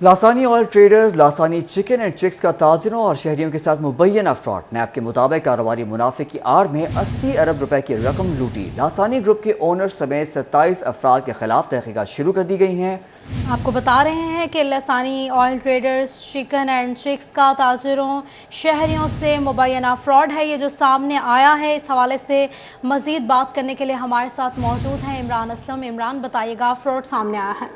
लासानी oil traders Lasani chicken and chicks का ताजिरों और शहरियों के साथ मुबैना फ्रॉड। नैब के मुताबिक कारोबारी मुनाफे की आड़ में 80 अरब रुपए की रकम लूटी। लासानी ग्रुप के ओनर समेत 27 अफराद के खिलाफ तहकीकात शुरू कर दी गई हैं। आपको बता रहे हैं कि Lasani oil traders chicken and chicks का ताजिरों शहरियों से मुबैना फ्रॉड है, ये जो सामने आया है। इस हवाले से मजीद बात करने के लिए हमारे साथ मौजूद हैं इमरान असलम। इमरान, बताइएगा, फ्रॉड सामने आया है।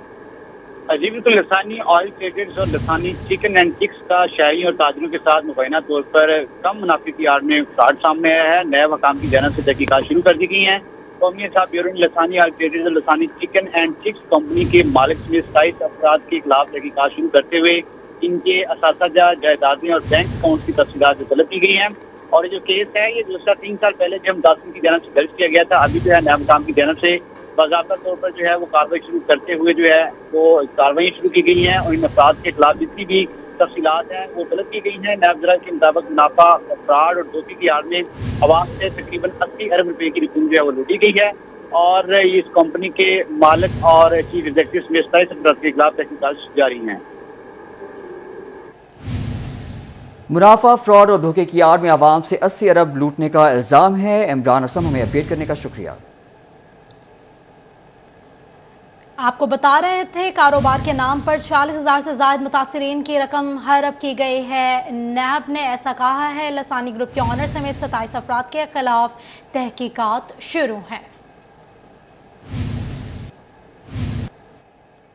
जी बिल्कुल, लसानी ऑयल ट्रेडर्स और लसानी चिकन एंड चिक्स का शहरी और ताजरों के साथ मुबैना तौर पर कम मुनाफे की आड़ में फ्रॉड सामने आया है। नैब हकाम की जानिब से तहकीकात शुरू कर दी गई हैं। कौमी इंसाफ ब्यूरो ने लसानी ऑयल ट्रेडर्स और लसानी चिकन एंड चिक्स कंपनी के मालिक में 27 अफराद के खिलाफ तहकीकात शुरू करते हुए इनके असातिज़ा, जायदादें और बैंक अकाउंट की तफसीलात तलब की गई हैं। और ये जो केस है, ये दूसरा 3 साल पहले जब दासिम की जानिब से दर्ज किया गया था। अभी जो है नैब हकाम की जानिब से बाज़ाब्ता तौर पर जो है वो कार्रवाई शुरू करते हुए जो है वो कार्रवाई शुरू की गई है और इन अफराद के खिलाफ जितनी भी तफसीलात हैं वो तलब की गई हैं। नैब ज़राअत के मुताबिक मुनाफा, फ्रॉड और धोखे की आड़ में अवाम से तकरीबन 80 अरब रुपए की रकम जो है वो लूटी गई है। और इस कंपनी के मालिक और चीफ एग्जीक्यूटिव में 27 अफराद के खिलाफ तहकीकात जारी हैं। मुनाफा, फ्रॉड और धोखे की आड़ में अवाम से 80 अरब लूटने का इल्जाम है। इमरान असम, हमें अपडेट करने का शुक्रिया। आपको बता रहे थे कारोबार के नाम पर 40,000 से ज्यादा मुतासिरीन की रकम हड़प की गई है। नैब ने ऐसा कहा है। लसानी ग्रुप के ऑनर समेत 27 अफराद के खिलाफ तहकीकात शुरू है।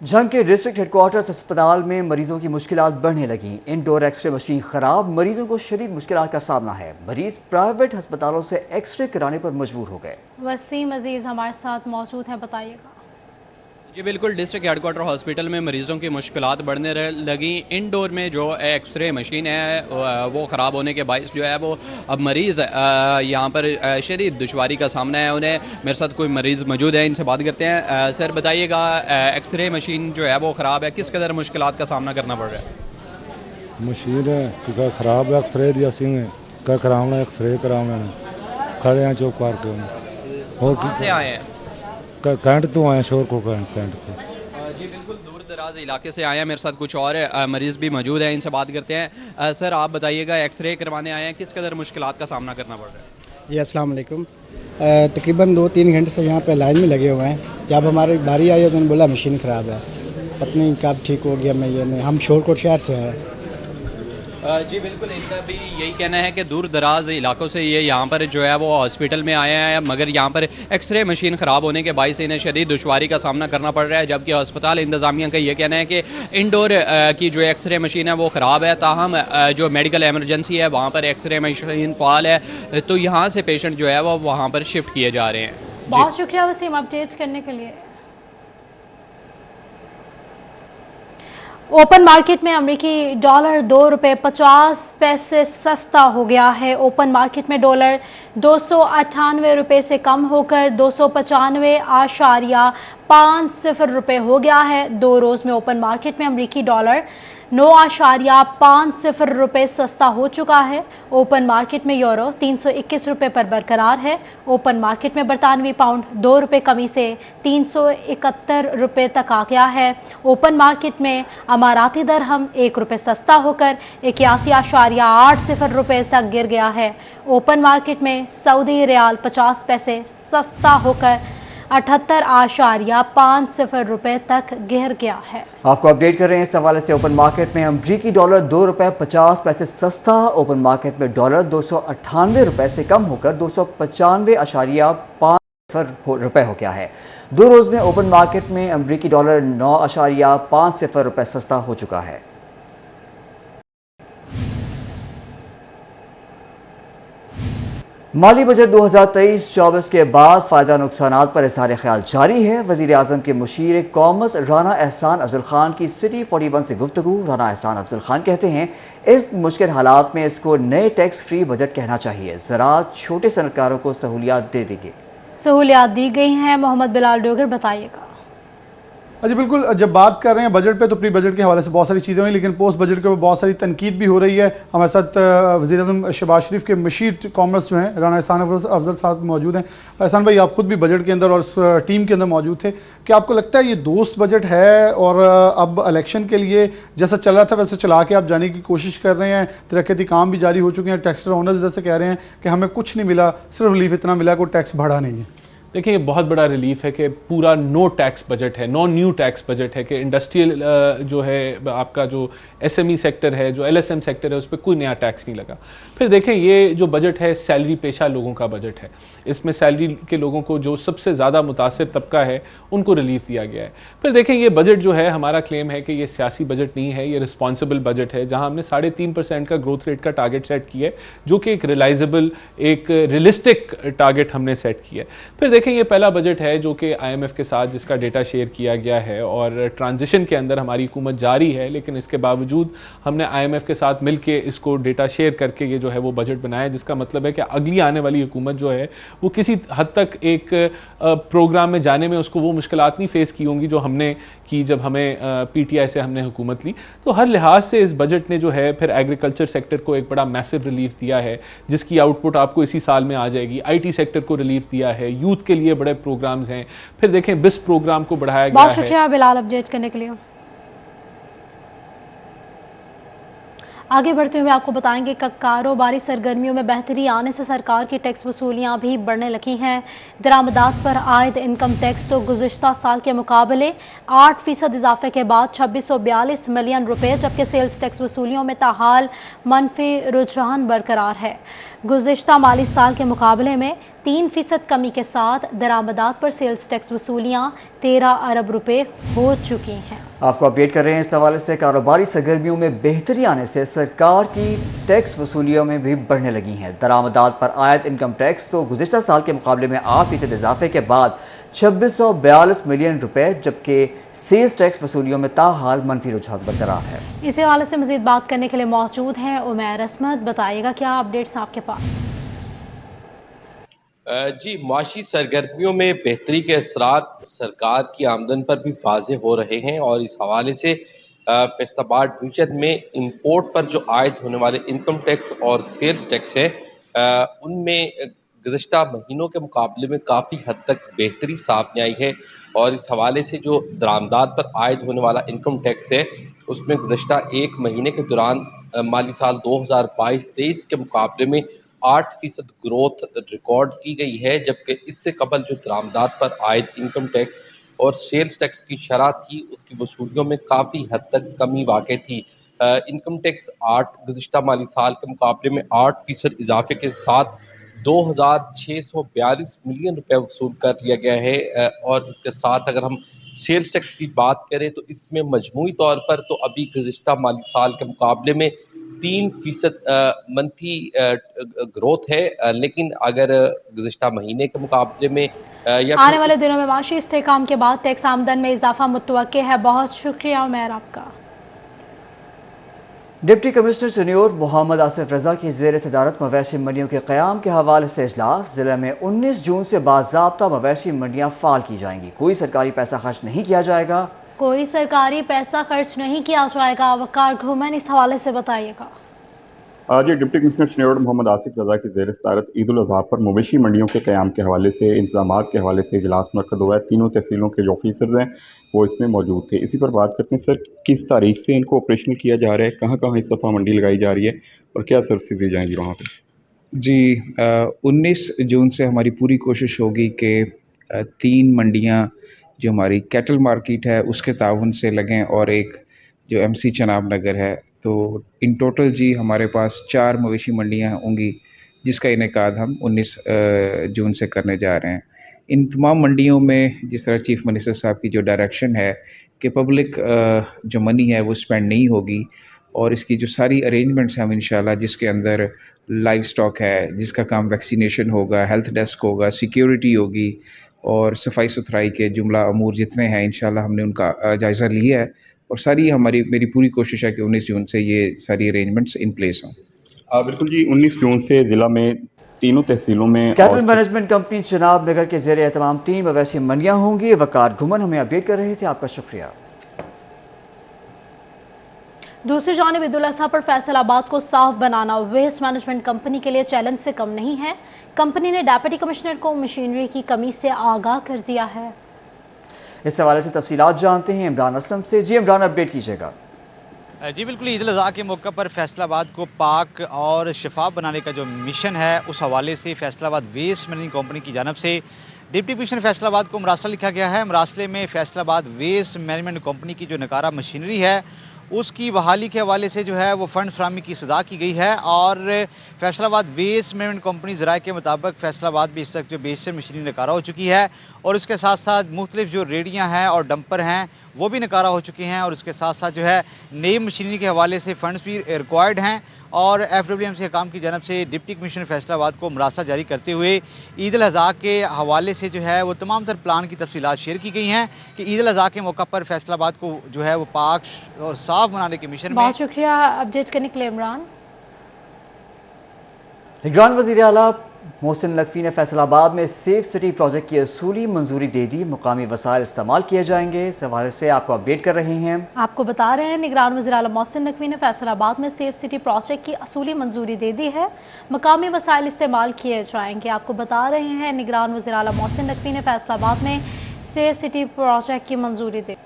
झंग के डिस्ट्रिक्ट हेडक्वार्टर्स अस्पताल में मरीजों की मुश्किलात बढ़ने लगी। इनडोर एक्सरे मशीन खराब, मरीजों को शदीद मुश्किलात का सामना है। मरीज प्राइवेट अस्पतालों से एक्सरे कराने पर मजबूर हो गए। वसीम अजीज हमारे साथ मौजूद है, बताइएगा। जी बिल्कुल, डिस्ट्रिक्ट हेडक्वार्टर हॉस्पिटल में मरीजों की मुश्किलात बढ़ने लगी। इंडोर में जो एक्सरे मशीन है वो ख़राब होने के बायस जो है वो अब मरीज़ यहाँ पर शदीद दुश्वारी का सामना है उन्हें। मेरे साथ कोई मरीज़ मौजूद है, इनसे बात करते हैं। सर बताइएगा, एक्सरे मशीन जो है वो ख़राब है, किस कदर मुश्किलात का सामना करना पड़ रहा है? मशीन खराब है, एक्सरे दी असी करावना, एक्सरे करावना खड़े हैं चौक पार के। और कहाँ से आए हैं? कैंट तो आए, शोर को कैंट को। जी बिल्कुल, दूर दराज इलाके से आए हैं। मेरे साथ कुछ और मरीज़ भी मौजूद हैं, इनसे बात करते हैं। सर आप बताइएगा, एक्सरे करवाने आए हैं, किस कदर मुश्किलात का सामना करना पड़ रहा है? जी अस्सलाम वालेकुम। तकरीबन 2-3 घंटे से यहाँ पे लाइन में लगे हुए हैं। जब हमारी बारी आई है तो उन्होंने बोला मशीन ख़राब है, पता नहीं कब ठीक हो गया। मैं ये नहीं, हम शोरकोट शहर से आए। जी बिल्कुल, इनका भी यही कहना है कि दूर दराज इलाकों से ये यहाँ पर जो है वो हॉस्पिटल में आए हैं, मगर यहाँ पर एक्सरे मशीन ख़राब होने के बायस इन्हें शदीद दुश्वारी का सामना करना पड़ रहा है। जबकि अस्पताल इंतज़ामिया का ये कहना है कि इंडोर की जो एक्सरे मशीन है वो ख़राब है, ताहम जो मेडिकल एमरजेंसी है वहाँ पर एक्सरे मशीन फ़ाल है, तो यहाँ से पेशेंट जो है वो वहाँ पर शिफ्ट किए जा रहे हैं। बहुत शुक्रिया वसीम अपडेट्स करने के लिए। ओपन मार्केट में अमेरिकी डॉलर 2 रुपये 50 पैसे सस्ता हो गया है। ओपन मार्केट में डॉलर 298 रुपये से कम होकर 295.50 रुपये हो गया है। 2 रोज में ओपन मार्केट में अमेरिकी डॉलर 9.50 रुपये सस्ता हो चुका है। ओपन मार्केट में यूरो 321 रुपये पर बरकरार है। ओपन मार्केट में बरतानवी पाउंड 2 रुपये कमी से 371 रुपये तक आ गया है। ओपन मार्केट में अमाराती दरहम 1 रुपये सस्ता होकर 81.80 रुपये तक गिर गया है। ओपन मार्केट में सऊदी रियाल 50 पैसे सस्ता होकर 78.50 रुपये तक गिर गया है। आपको अपडेट कर रहे हैं इस हवाले से। ओपन मार्केट में अमरीकी डॉलर 2 रुपये 50 पैसे सस्ता। ओपन मार्केट में डॉलर 298 रुपये से कम होकर 295.50 रुपये हो गया है। 2 रोज में ओपन मार्केट में अमरीकी डॉलर 9.50 रुपये सस्ता हो चुका है। माली बजट 2023-24 के बाद फायदा नुकसानात पर इज़हार ख्याल जारी है। वज़ीर आज़म के मुशीर कॉमर्स राना एहसान अफजल खान की सिटी 41 से गुफ्तगू। राना एहसान अफजल खान कहते हैं, इस मुश्किल हालात में इसको नए टैक्स फ्री बजट कहना चाहिए। ज़राअत छोटे सनअतकारों को सहूलियात दे देंगे। सहूलियात दी गई हैं। मोहम्मद बिलाल डोगर, बताइएगा। जी बिल्कुल, जब बात कर रहे हैं बजट पे तो प्री बजट के हवाले से बहुत सारी चीज़ें हुई, लेकिन पोस्ट बजट के ऊपर बहुत सारी तनकीद भी हो रही है। हमारे साथ वज़ीर-ए-आज़म शहबाज शरीफ के मशीर कॉमर्स जो हैं राना एहसान अफजल साहब मौजूद हैं। एहसान भाई, आप खुद भी बजट के अंदर और उस टीम के अंदर मौजूद थे, क्या आपको लगता है ये दोस्त बजट है और अब इलेक्शन के लिए जैसा चल रहा था वैसे चला के आप जाने की कोशिश कर रहे हैं? तरक्याती काम भी जारी हो चुके हैं, टैक्स ओनर्स इधर से कह रहे हैं कि हमें कुछ नहीं मिला, सिर्फ रिलीफ इतना मिला, कोई टैक्स बढ़ा नहीं है। देखिए, ये बहुत बड़ा रिलीफ है कि पूरा नो टैक्स बजट है, नो न्यू टैक्स बजट है कि इंडस्ट्रियल जो है आपका जो एसएमई सेक्टर है, जो एलएसएम सेक्टर है, उस पर कोई नया टैक्स नहीं लगा। फिर देखें, ये जो बजट है सैलरी पेशा लोगों का बजट है। इसमें सैलरी के लोगों को जो सबसे ज़्यादा मुतासिर तबका है उनको रिलीफ दिया गया है। फिर देखें, ये बजट जो है, हमारा क्लेम है कि ये सियासी बजट नहीं है, ये रिस्पॉन्सिबल बजट है, जहां हमने 3.5% का ग्रोथ रेट का टारगेट सेट किया है, जो कि एक रिलाइजेबल, एक रियलिस्टिक टारगेट हमने सेट किया है। फिर देखें, ये पहला बजट है जो कि आईएमएफ के साथ जिसका डेटा शेयर किया गया है और ट्रांजिशन के अंदर हमारी हुकूमत जारी है, लेकिन इसके बावजूद हमने आईएमएफ के साथ मिलकर इसको डेटा शेयर करके ये जो है वो बजट बनाया, जिसका मतलब है कि अगली आने वाली हुकूमत जो है वो किसी हद तक एक प्रोग्राम में जाने में उसको वो मुश्किलात नहीं फेस की होंगी जो हमने की जब हमें पीटीआई से हमने हुकूमत ली। तो हर लिहाज से इस बजट ने जो है फिर एग्रीकल्चर सेक्टर को एक बड़ा मैसिव रिलीफ दिया है, जिसकी आउटपुट आपको इसी साल में आ जाएगी। आईटी सेक्टर को रिलीफ दिया है, यूथ के लिए बड़े प्रोग्राम्स हैं। फिर देखें, बिस प्रोग्राम को बढ़ाया गया है। बहुत शुक्रिया बिलाल अपडेट करने के लिए। आगे बढ़ते हुए आपको बताएंगे कि कारोबारी सरगर्मियों में बेहतरी आने से सरकार की टैक्स वसूलियां भी बढ़ने लगी हैं। दरामदात पर आयद इनकम टैक्स तो गुज़िश्ता साल के मुकाबले 8% इजाफे के बाद 2642 मिलियन रुपए, जबकि सेल्स टैक्स वसूलियों में ताहाल मनफी रुझान बरकरार है। गुज़िश्ता माली साल के मुकाबले में 3% कमी के साथ दरामदात पर सेल्स टैक्स वसूलियां 13 अरब रुपए हो चुकी हैं। आपको अपडेट कर रहे हैं इस हवाले से। कारोबारी सरगर्मियों में बेहतरी आने से सरकार की टैक्स वसूलियों में भी बढ़ने लगी हैं। दरामदात पर आयद इनकम टैक्स तो गुज़िश्ता साल के मुकाबले में 8% इजाफे के बाद 2642 मिलियन रुपए, जबकि सेल्स टैक्स वसूलियों में ताहाल मनफी रुझान बरकरार है। इस हवाले से मजीद बात करने के लिए मौजूद हैं उमैर असमत। बताइएगा क्या अपडेट्स आपके पास? जी, मुआशी सरगर्मियों में बेहतरी के असरात सरकार की आमदन पर भी वाज़े हो रहे हैं और इस हवाले से फैसलाबाद डिवीजन में इंपोर्ट पर जो आयद होने वाले इनकम टैक्स और सेल्स टैक्स है उनमें गुज़श्ता महीनों के मुकाबले में काफ़ी हद तक बेहतरी सामने आई है। और इस हवाले से जो दरामदात पर आयद होने वाला इनकम टैक्स है उसमें गुज़श्ता एक महीने के दौरान माली साल 2022-23 के मुकाबले में 8% ग्रोथ रिकॉर्ड की गई है, जबकि इससे कबल जो दरामदात पर आयद इनकम टैक्स और सेल्स टैक्स की शरह थी उसकी वसूलियों में काफ़ी हद तक कमी वाक़ई थी। इनकम टैक्स गुज़श्ता माली साल के मुकाबले में 8% इजाफे के साथ 2642 मिलियन रुपए वसूल कर लिया गया है। और इसके साथ अगर हम सेल्स टैक्स की बात करें तो इसमें मजमूई तौर पर तो अभी गुज़श्ता माली साल के मुकाबले में 3% मनफी ग्रोथ है, लेकिन अगर गुज़श्ता महीने के मुकाबले में या आने वाले दिनों में माशी इस्तेहकाम के बाद टैक्स आमदन में इजाफा मुतवक्के है। बहुत शुक्रिया उमैर आपका। Deputy commissioner senior Mohammad Asif Raza की ज़ेर सदारत मवेशी मंडियों के क़याम के हवाले से इजलास। जिले में 19 जून से बाज़ाब्ता मवेशी मंडियां फ़ाल की जाएंगी। कोई सरकारी पैसा खर्च नहीं किया जाएगा। कोई सरकारी पैसा खर्च नहीं किया जाएगा। वकार घुमन इस हवाले से बताइएगा। आज deputy commissioner senior Mohammad Asif Raza की ज़ेर सदारत ईद उल अज़हा पर मवेशी मंडियों के क़याम के हवाले से इंतज़ामात के हवाले से इजलास मुनक़्क़द हुआ है। तीनों तहसीलों के जो ऑफिसर्स हैं वो इसमें मौजूद थे। इसी पर बात करते हैं सर, किस तारीख से इनको ऑपरेशनल किया जा रहा है, कहाँ कहाँ इस दफ़ा मंडी लगाई जा रही है और क्या सर्विसेज दी जाएंगी वहाँ पर? जी, 19 जून से हमारी पूरी कोशिश होगी कि 3 मंडियाँ जो हमारी कैटल मार्केट है उसके ताउन से लगें और एक जो एमसी चनाब नगर है। तो इन टोटल जी हमारे पास 4 मवेशी मंडियाँ होंगी जिसका इनेकाद हम 19 जून से करने जा रहे हैं। इन तमाम मंडियों में जिस तरह चीफ मिनिस्टर साहब की जो डायरेक्शन है कि पब्लिक जो मनी है वो स्पेंड नहीं होगी और इसकी जो सारी अरेंजमेंट्स हैं हम इंशाल्लाह, जिसके अंदर लाइव स्टॉक है, जिसका काम वैक्सीनेशन होगा, हेल्थ डेस्क होगा, सिक्योरिटी होगी और सफाई सुथराई के जुमला अमूर जितने हैं इंशाल्लाह हमने उनका जायज़ा लिया है और मेरी पूरी कोशिश है कि 19 जून से ये सारी अरेंजमेंट्स इन प्लेस हों। बिल्कुल जी, 19 जून से ज़िला में तीनों तहसीलों में कैटल मैनेजमेंट कंपनी चनाब नगर के जेर एहतमाम 3 मवेशी मंडियां होंगी। वकार घुमन हमें अपडेट कर रहे थे, आपका शुक्रिया। दूसरी जानिब ईद उल अजहा पर फैसलाबाद को साफ बनाना वेस्ट मैनेजमेंट कंपनी के लिए चैलेंज से कम नहीं है। कंपनी ने डेप्यूटी कमिश्नर को मशीनरी की कमी से आगाह कर दिया है। इस हवाले से तफसीलात जानते हैं इमरान असलम से। जी इमरान, अपडेट कीजिएगा। जी बिल्कुल, ईद उल अजहा के मौके पर फैसलाबाद को पाक और शफाफ बनाने का जो मिशन है, उस हवाले से फैसलाबाद वेस्ट मैनेजमेंट कंपनी की जानब से डिप्टी कमिश्नर फैसलाबाद को मरासला लिखा गया है। मरासले में फैसलाबाद वेस्ट मैनेजमेंट कंपनी की जो नकारा मशीनरी है उसकी बहाली के हवाले से जो है वो फंड फराहमी की सदा की गई है। और फैसलाबाद वेस्ट मैनेजमेंट कंपनी ज़राए के मुताबिक फैसलाबाद में इस तक जो बेशतर मशीनरी नकारा हो चुकी है और इसके साथ साथ मुख्तलिफ जो रेडियाँ हैं और डंपर हैं वो भी नकारा हो चुके हैं। और इसके साथ साथ जो है नई मशीनरी के हवाले से फंड्स भी रिक्वायर्ड हैं। और FWMC हकाम की जानब से डिप्टी कमिश्नर फैसलाबाद को मरासला जारी करते हुए ईद उल अजहा के हवाले से जो है वो तमाम तर प्लान की तफसीलात शेयर की गई हैं कि ईद उल अजहा के मौका पर फैसलाबाद को जो है वो पाक और साफ बनाने के मिशन में। बहुत शुक्रिया अपडेट करने के लिए इमरान। निगरान वज़ीर आला मोहसिन नकवी ने फैसलाबाद में सेफ सिटी प्रोजेक्ट की असूली मंजूरी दे दी। मुकामी वसाइल इस्तेमाल किए जाएंगे। इस हवाले से आपको अपडेट कर रहे हैं। आपको बता रहे हैं निगरान वज़ीर आला मोहसिन नकवी ने फैसलाबाद में सेफ सिटी प्रोजेक्ट की असूली मंजूरी दे दी है। मुकामी वसाइल इस्तेमाल किए जाएंगे। आपको बता रहे हैं निगरान वज़ीर आला मोहसिन नकवी ने फैसलाबाद में सेफ सिटी प्रोजेक्ट की मंजूरी दी।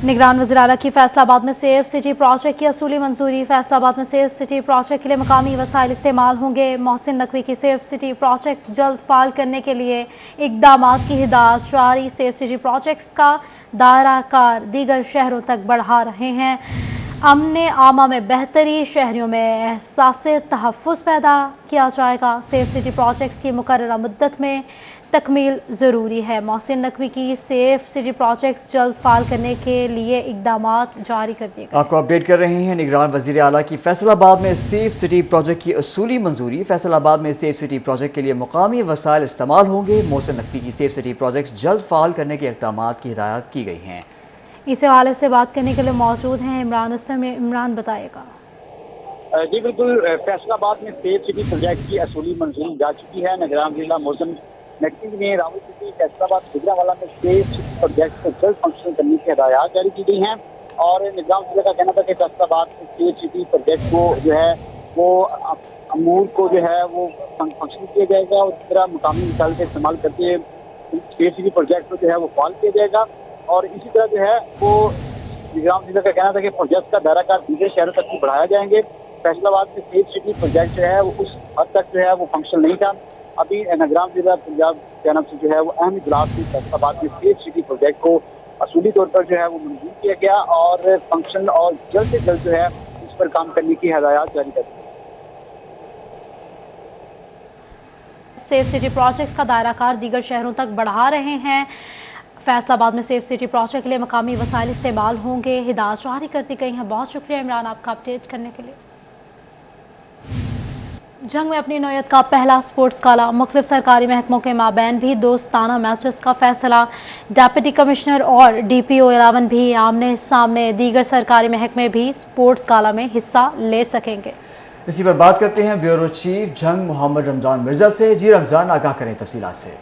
निगरान वज़ीर आला की फैसलाबाद में सेफ सिटी प्रोजेक्ट की असूली मंजूरी। फैसलाबाद में सेफ सिटी प्रोजेक्ट के लिए मकामी वसाइल इस्तेमाल होंगे। मोहसिन नकवी की सेफ सिटी प्रोजेक्ट जल्द फाल करने के लिए इकदाम की हिदायत जारी। सेफ सिटी प्रोजेक्ट्स का दायरा कार दीगर शहरों तक बढ़ा रहे हैं। अमन आमा में बेहतरी, शहरियों में एहसास तहफ़्फ़ुज़ पैदा किया जाएगा। सेफ सिटी प्रोजेक्ट्स की मुकर्ररा मुद्दत में तकमील ज़रूरी है। मोहसिन नकवी की सेफ सिटी प्रोजेक्ट्स जल्द फाल करने के लिए इकदाम जारी कर दिए गए। आपको अपडेट कर रहे हैं निगरान वज़ीर आला की फैसलाबाद में सेफ सिटी प्रोजेक्ट की असूली मंजूरी। फैसलाबाद में सेफ सिटी प्रोजेक्ट के लिए मुकामी वसाइल इस्तेमाल होंगे। मोहसिन नकवी की सेफ सिटी प्रोजेक्ट्स जल्द फाल करने के इक़दाम की हिदायत की गई हैं। इस हवाले से बात करने के लिए मौजूद हैं इमरान असलम। इमरान बताएगा। जी बिल्कुल, फैसलाबाद में सेफ सिटी प्रोजेक्ट की असूली मंजूरी जा चुकी है। निगरान जिला मोहसिन नकवी ने रावलपिंडी, फैसलाबाद, गुजरांवाला में सेफ सिटी प्रोजेक्ट को जल्द फंक्शन करने की हिदायत जारी की गई हैं। और निगरान जिले का कहना था कि फैसलाबाद में सेफ सिटी प्रोजेक्ट को जो है वो अमूर को जो है वो फंक्शन किया जाएगा और इस तरह मुकामी मिसाल का इस्तेमाल करते हुए सेफ सिटी प्रोजेक्ट को जो है वो फाल किया जाएगा। और इसी तरह जो है वो निगरान जिले का कहना था कि प्रोजेक्ट का दायरा कार दूसरे शहरों तक भी बढ़ाया जाएंगे। फैसलाबाद में सेफ सिटी प्रोजेक्ट जो है वो उस हद तक जो है वो फंक्शन नहीं था। अभी निगरान जिला पंजाब के नाम से जो है वो अहम इजलास में फैसलाबाद में सेफ सिटी प्रोजेक्ट को असूली तौर पर जो है वो मंजूर किया गया और फंक्शन और जल्द से जल्द जो है इस पर काम करने की हिदायत जारी कर दी। सेफ सिटी प्रोजेक्ट का दायरा कार दीगर शहरों तक बढ़ा रहे हैं। फैसलाबाद में सेफ सिटी प्रोजेक्ट के लिए मकामी वसाइल इस्तेमाल होंगे। हिदायत जारी कर दी गई हैं। बहुत शुक्रिया इमरान आपका अपडेट करने के लिए। जंग में अपनी नौयत का पहला स्पोर्ट्स गाला। मुख्तलिफ सरकारी महकमों के माबैन भी दोस्ताना मैचेस का फैसला। डिप्टी कमिश्नर और DPO 11 भी आमने सामने। दीगर सरकारी महकमे भी स्पोर्ट्स गाला में हिस्सा ले सकेंगे। इसी पर बात करते हैं ब्यूरो चीफ जंग मोहम्मद रमजान मिर्जा से। जी रमजान, आगाह करें तफसीलात से।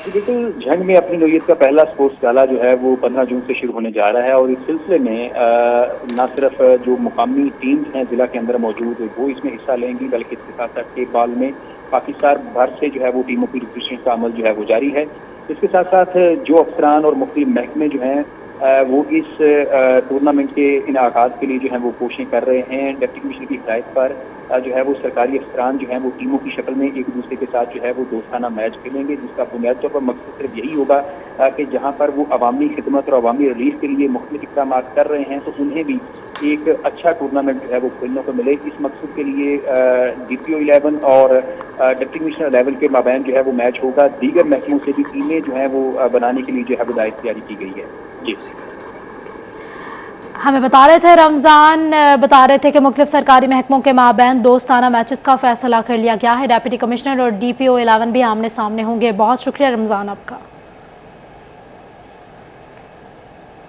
जी बिल्कुल, जंग में अपनी नौयत का पहला स्पोर्ट्स गाला जो है वो 15 जून से शुरू होने जा रहा है। और इस सिलसिले में न सिर्फ जो मुकामी टीम्स हैं जिला के अंदर मौजूद वो इसमें हिस्सा लेंगी, बल्कि इसके साथ साथ के बाल में पाकिस्तान भर से जो है वो टीमों की रजिस्ट्रेशन का अमल जो है वो जारी है। इसके साथ साथ जो अफसरान और मुख्तलिफ महकमे जो हैं वो इस टूर्नामेंट के इनाकात के लिए जो है वो कोशिशें कर रहे हैं। डिप्टी कमिश्नर की हिदायत पर जो है वो सरकारी अफसरान जो है वो टीमों की शक्ल में एक दूसरे के साथ जो है वो दोस्ताना मैच खेलेंगे, जिसका बुनियादी तौर पर मकसद सिर्फ यही होगा कि जहाँ पर वो अवामी खिदमत और अवामी रिलीफ के लिए मुख्तलिफ इक़दाम कर रहे हैं तो उन्हें भी एक अच्छा टूर्नामेंट जो है वो खेलने को मिले। इस मकसद के लिए DPO 11 और डिप्टी कमिश्नर लेवल के माबैन जो है वो मैच होगा। दीगर महकमों से भी टीमें जो है वो बनाने के लिए जो है हिदायत जारी की गई है। जी हमें बता रहे थे रमजान, बता रहे थे कि मुख्तलिफ सरकारी महकमों के माबैन दोस्ताना मैचेस का फैसला कर लिया गया है। डिप्टी कमिश्नर और DPO 11 भी आमने सामने होंगे। बहुत शुक्रिया रमजान आपका।